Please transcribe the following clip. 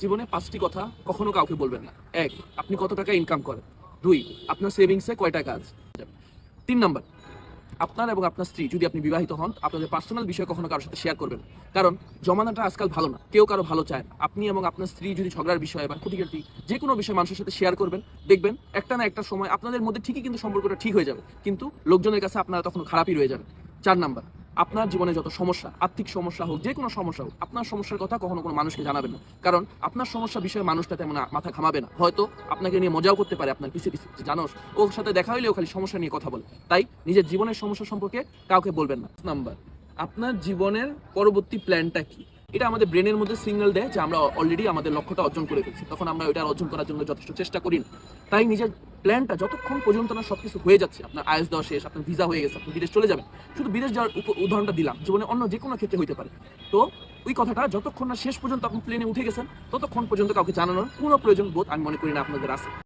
জীবনে ৫টি কথা কখনো কাউকে বলবেন না। ১, আপনি কত টাকা ইনকাম করেন। ২, আপনার সেভিংসে কয় টাকা আছে। ৩ নাম্বার, আপনার এবং আপনার স্ত্রী যদি আপনি বিবাহিত হন, আপনাদের পার্সোনাল বিষয় কখনো কারোর সাথে শেয়ার করবেন না। কারণ জমানাটা আজকাল ভালো না। কেউ কারো ভালো চায় না। আপনি এবং আপনার স্ত্রী যদি ঝগড়ার বিষয় বা খুঁটিনাটি যে কোনো বিষয় মানুষের সাথে শেয়ার করবেন, দেখবেন একটা না একটা সময় আপনাদের মধ্যে ঠিকই কিন্তু সম্পর্কটা ঠিক হয়ে যাবে। কিন্তু লোকজনের কাছে আপনারা তখন খারাপই রয়ে যাবেন। ৪ নাম্বার, আপনার জীবনে যত সমস্যা, আর্থিক সমস্যা হোক, যে কোনো সমস্যা হোক, আপনার সমস্যার কথা কখনো কোনো মানুষকে জানাবেন না। কারণ আপনার সমস্যা বিষয়ে মানুষটা তেমন মাথা ঘামাবে না। হয়তো আপনাকে নিয়ে মজাও করতে পারে আপনার পিছে পিছে, যে জানোস ওর সাথে দেখা হইলেও খালি সমস্যা নিয়ে কথা বলে। তাই নিজের জীবনের সমস্যা সম্পর্কে কাউকে বলবেন না। নাম্বার, আপনার জীবনের পরবর্তী প্ল্যানটা কি? এটা আমাদের ব্রেনের মধ্যে সিগন্যাল দেয় যে আমরা অলরেডি আমাদের লক্ষ্যটা অর্জন করে ফেলছি। তখন আমরা ওইটা অর্জন করার জন্য যথেষ্ট চেষ্টা করি না। তাই নিজের প্ল্যানটা যতক্ষণ পর্যন্ত না সবকিছু হয়ে যাচ্ছে, আপনার আইএলটিএস দেওয়া শেষ, আপনার ভিসা হয়ে গেছে, আপনি বিদেশ চলে যাবেন। শুধু বিদেশ যাওয়ার উদাহরণটা দিলাম, জীবনে অন্য যে কোনো ক্ষেত্রে হইতে পারে। তো ওই কথাটা যতক্ষণ না শেষ পর্যন্ত আপনি প্লেনে উঠে গেছেন, ততক্ষণ পর্যন্ত কাউকে জানানোর কোনো প্রয়োজন বোধ আমি মনে করি না আপনাদের আছে।